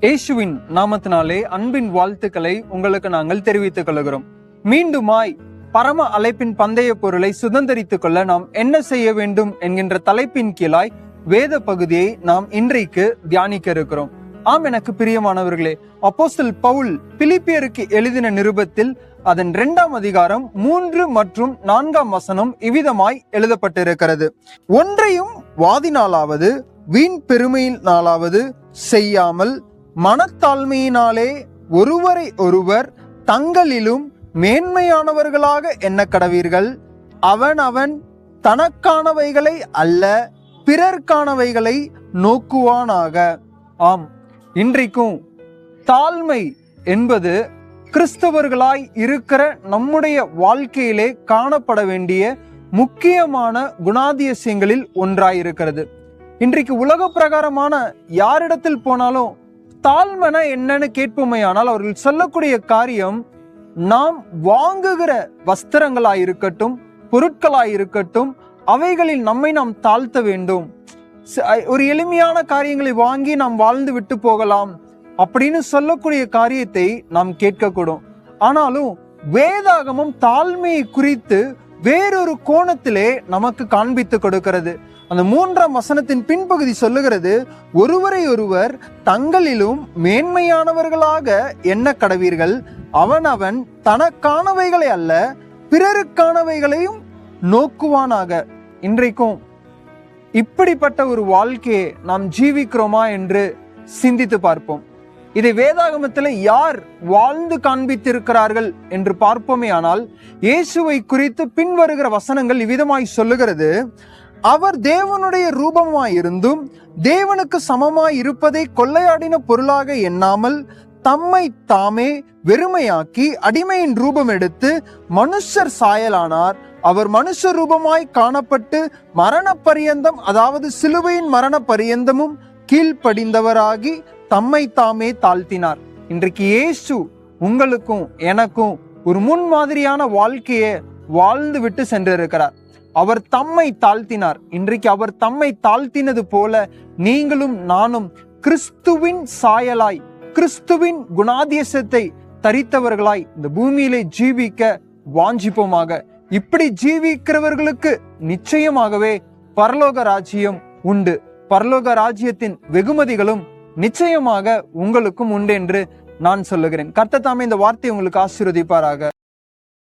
இயேசுவின் நாமத்தினாலே அன்பின் வாழ்த்துக்களை உங்களுக்கு நாங்கள் தெரிவித்துக் கொள்கிறோம். மீண்டுமாய் பரம அழைப்பின் பந்தய பொருளை சுதந்திரித்துக் கொள்ள நாம் என்ன செய்ய வேண்டும் என்கின்ற தலைப்பின் கீழாய் வேத பகுதியை நாம் இன்றைக்கு தியானிக்க இருக்கிறோம். ஆம், எனக்கு பிரியமானவர்களே, அப்போஸ்தலன் பவுல் பிலிப்பியருக்கு எழுதின நிருபத்தில் அதன் 2ஆம் அதிகாரம் 3 மற்றும் 4ஆம் வசனம் இவ்விதமாய் எழுதப்பட்டிருக்கிறது. ஒன்றையும் வாதினாலாவது வீண் பெருமையினாலாவது செய்யாமல் மனத்தாழ்மையினாலே ஒருவரை ஒருவர் தங்களிலும் மேன்மையானவர்களாக எண்ண கடவீர்கள். அவன் தனக்கானவைகளை அல்ல பிறர்க்கானவைகளை நோக்குவானாக. ஆம், இன்றைக்கும் தாழ்மை என்பது கிறிஸ்தவர்களாய் இருக்கிற நம்முடைய வாழ்க்கையிலே காணப்பட வேண்டிய முக்கியமான குணாதிசயங்களில் ஒன்றாயிருக்கிறது. இன்றைக்கு உலக பிரகாரமான யாரிடத்தில் போனாலும் தாழ்மைனா என்னன்னு கேட்போமையானால் அவர்கள் சொல்லக்கூடிய காரியம், நாம் வாங்குகிற வஸ்திரங்களாயிருக்கட்டும் பொருட்களாயிருக்கட்டும் அவைகளில் நம்மை நாம் தாழ்த்த வேண்டும். ஒரு எளிமையான காரியங்களை வாங்கி நாம் வாழ்ந்து விட்டு போகலாம் அப்படின்னு சொல்லக்கூடிய காரியத்தை நாம் கேட்கக்கூடும். ஆனாலும் வேதாகமம் தாழ்மையை குறித்து வேறொரு கோணத்திலே நமக்கு காண்பித்து கொடுக்கிறது. அந்த 3ஆம் வசனத்தின் பின்பகுதி சொல்லுகிறது, ஒருவரை ஒருவர் தங்களிலும் மேன்மையானவர்களாக எண்ண கடவீர்கள். அவன் தனக்கானவைகளை அல்ல பிறருக்கானவைகளையும் நோக்குவானாக. இன்றைக்கும் இப்படிப்பட்ட ஒரு வாழ்க்கையை நாம் ஜீவிக்கிறோமா என்று சிந்தித்து பார்ப்போம். இதை வேதாகமத்தில் யார் வாழ்ந்து காண்பித்திருக்கிறார்கள் என்று பார்ப்போமே. ஆனால் இயேசுவை குறித்து பின்வருகிற வசனங்கள் இவ்விதமாய் சொல்லுகிறது, அவர் தேவனுடைய ரூபமாயிருந்தும் தேவனுக்கு சமமாய் இருப்பதை கொள்ளையாடின பொருளாக எண்ணாமல் தம்மை தாமே வெறுமையாக்கி அடிமையின் ரூபம் எடுத்து மனுஷர் சாயலானார். அவர் மனுஷ ரூபமாய் காணப்பட்டு மரண பரியந்தம், அதாவது சிலுவையின் மரண பரியந்தமும் கீழ்ப்படிந்தவராகி தம்மை தாமே தாழ்த்தினார். இன்றைக்கு இயேசு உங்களுக்கும் எனக்கும் ஒரு முன்மாதிரியான வாழ்க்கையை வாழ்ந்து விட்டு சென்றிருக்கிறார். அவர் தம்மை தாழ்த்தினார். இன்றைக்கு அவர் தம்மை தாழ்த்தினது போல நீங்களும் நானும் கிறிஸ்துவின் சாயலாய், கிறிஸ்துவின் குணாதிசயத்தை தரித்தவர்களாய் இந்த பூமியிலே ஜீவிக்க வாஞ்சிப்போமாக. இப்படி ஜீவிக்கிறவர்களுக்கு நிச்சயமாகவே பரலோக ராஜ்யம் உண்டு. பரலோக ராஜ்யத்தின் வெகுமதிகளும் நிச்சயமாக உங்களுக்கும் உண்டு என்று நான் சொல்லுகிறேன். கர்த்தர் தாமே இந்த வார்த்தையை உங்களுக்கு ஆசீர்வதிப்பாராக.